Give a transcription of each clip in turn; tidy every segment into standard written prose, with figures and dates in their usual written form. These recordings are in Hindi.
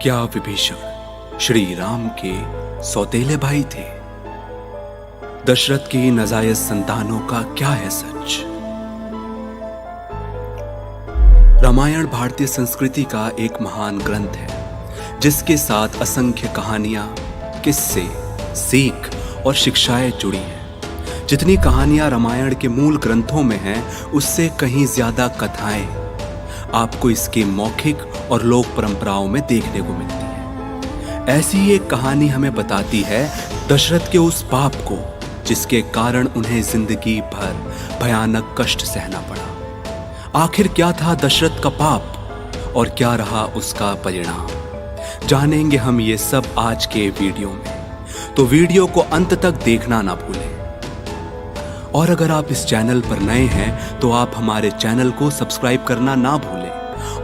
क्या विभीषण श्री राम के सौतेले भाई थे? दशरथ की नाजायज संतानों का क्या है सच? रामायण भारतीय संस्कृति का एक महान ग्रंथ है जिसके साथ असंख्य कहानियां, किस्से, सीख और शिक्षाएं जुड़ी हैं। जितनी कहानियां रामायण के मूल ग्रंथों में हैं, उससे कहीं ज्यादा कथाएं आपको इसके मौखिक और लोक परंपराओं में देखने को मिलती है। ऐसी एक कहानी हमें बताती है दशरथ के उस पाप को जिसके कारण उन्हें जिंदगी भर भयानक कष्ट सहना पड़ा। आखिर क्या था दशरथ का पाप और क्या रहा उसका परिणाम? जानेंगे हम ये सब आज के वीडियो में, तो वीडियो को अंत तक देखना ना भूलें। और अगर आप इस चैनल पर नए हैं तो आप हमारे चैनल को सब्सक्राइब करना ना भूलें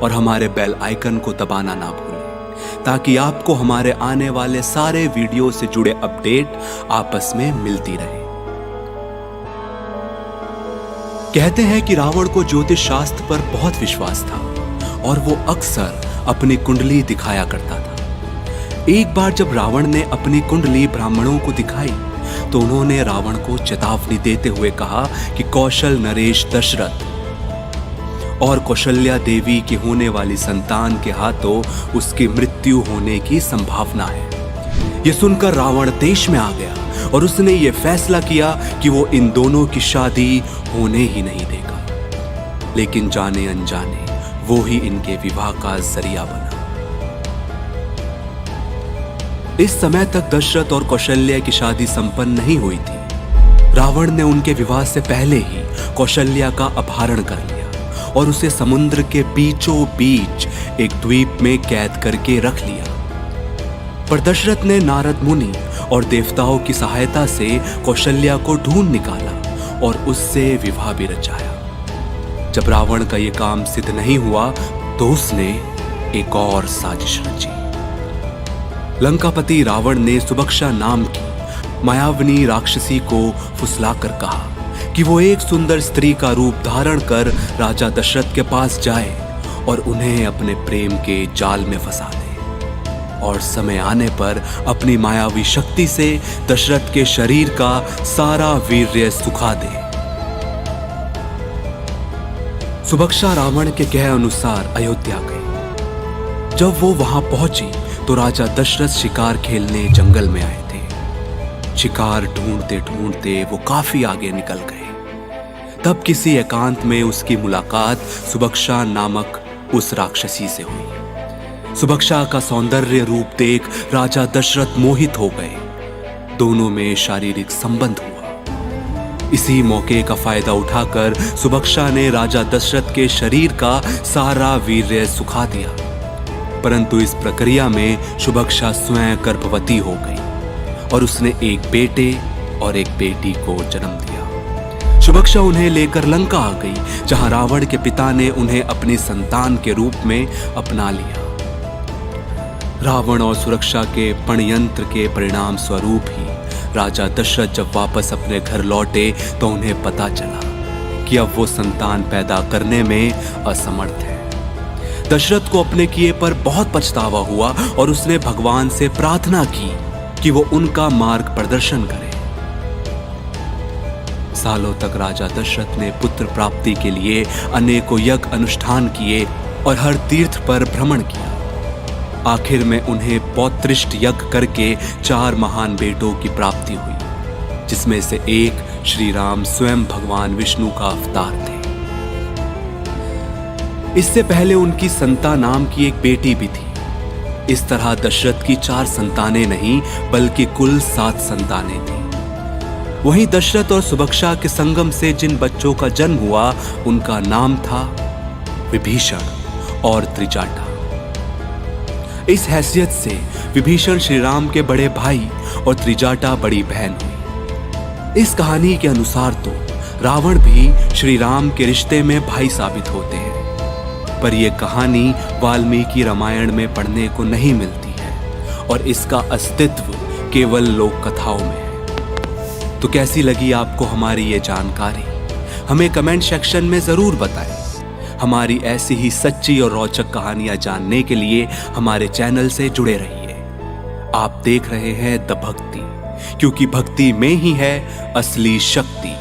और हमारे बेल आइकन को दबाना ना भूलें ताकि आपको हमारे आने वाले सारे वीडियो से जुड़े अपडेट आपस में मिलती रहे। कहते हैं कि रावण को ज्योतिष शास्त्र पर बहुत विश्वास था और वो अक्सर अपनी कुंडली दिखाया करता था। एक बार जब रावण ने अपनी कुंडली ब्राह्मणों को दिखाई तो उन्होंने रावण को चेतावनी देते हुए कहा कि कौशल नरेश दशरथ और कौशल्या देवी की होने वाली संतान के हाथों उसकी मृत्यु होने की संभावना है। यह सुनकर रावण देश में आ गया और उसने ये फैसला किया कि वो इन दोनों की शादी होने ही नहीं देगा। लेकिन जाने अनजाने वो ही इनके विवाह का जरिया बना। इस समय तक दशरथ और कौशल्या की शादी संपन्न नहीं हुई थी। रावण ने उनके विवाह से पहले ही कौशल्या का अपहरण कर लिया और उसे समुद्र के बीचों बीच एक द्वीप में कैद करके रख लिया। पर दशरथ ने नारद मुनि और देवताओं की सहायता से कौशल्या को ढूंढ निकाला और उससे विवाह भी रचाया। जब रावण का यह काम सिद्ध नहीं हुआ तो उसने एक और साजिश रची। लंकापति रावण ने सुबक्षा नाम की मायाविनी राक्षसी को फुसलाकर कहा कि वो एक सुंदर स्त्री का रूप धारण कर राजा दशरथ के पास जाए और उन्हें अपने प्रेम के जाल में फंसा दे और समय आने पर अपनी मायावी शक्ति से दशरथ के शरीर का सारा वीर्य सुखा दे। सुबक्षा रावण के कहे अनुसार अयोध्या गई। जब वो वहां पहुंची तो राजा दशरथ शिकार खेलने जंगल में आए थे। शिकार ढूंढते ढूंढते वो काफी आगे निकल गए। तब किसी एकांत में उसकी मुलाकात सुबक्षा नामक उस राक्षसी से हुई। सुबक्षा का सौंदर्य रूप देख राजा दशरथ मोहित हो गए। दोनों में शारीरिक संबंध हुआ। इसी मौके का फायदा उठाकर सुबक्षा ने राजा दशरथ के शरीर का सारा वीर्य सुखा दिया। परंतु इस प्रक्रिया में सुबक्षा स्वयं गर्भवती हो गई और उसने एक बेटे और एक बेटी को जन्म दिया। सुबक्षा उन्हें लेकर लंका आ गई जहां रावण के पिता ने उन्हें अपनी संतान के रूप में अपना लिया। रावण और सुरक्षा के पणयंत्र के परिणाम स्वरूप ही राजा दशरथ जब वापस अपने घर लौटे तो उन्हें पता चला कि अब वो संतान पैदा करने में असमर्थ है। दशरथ को अपने किए पर बहुत पछतावा हुआ और उसने भगवान से प्रार्थना की कि वो उनका मार्ग प्रदर्शन करे। सालों तक राजा दशरथ ने पुत्र प्राप्ति के लिए अनेकों यज्ञ अनुष्ठान किए और हर तीर्थ पर भ्रमण किया। आखिर में उन्हें पौत्रिष्ट यज्ञ करके 4 महान बेटों की प्राप्ति हुई, जिसमें से एक श्री राम स्वयं भगवान विष्णु का अवतार थे। इससे पहले उनकी संता नाम की एक बेटी भी थी। इस तरह दशरथ की 4 संतानें नहीं बल्कि कुल 7 संतानें थीं। वहीं दशरथ और सुबक्षा के संगम से जिन बच्चों का जन्म हुआ उनका नाम था विभीषण और त्रिजाटा। इस हैसियत से विभीषण श्री राम के बड़े भाई और त्रिजाटा बड़ी बहन हुई। इस कहानी के अनुसार तो रावण भी श्री राम के रिश्ते में भाई साबित होते हैं, पर यह कहानी वाल्मीकि रामायण में पढ़ने को नहीं मिलती है और इसका अस्तित्व केवल लोक कथाओं में है। तो कैसी लगी आपको हमारी ये जानकारी? हमें कमेंट सेक्शन में जरूर बताएं। हमारी ऐसी ही सच्ची और रोचक कहानियां जानने के लिए हमारे चैनल से जुड़े रहिए। आप देख रहे हैं द भक्ति, क्योंकि भक्ति में ही है असली शक्ति।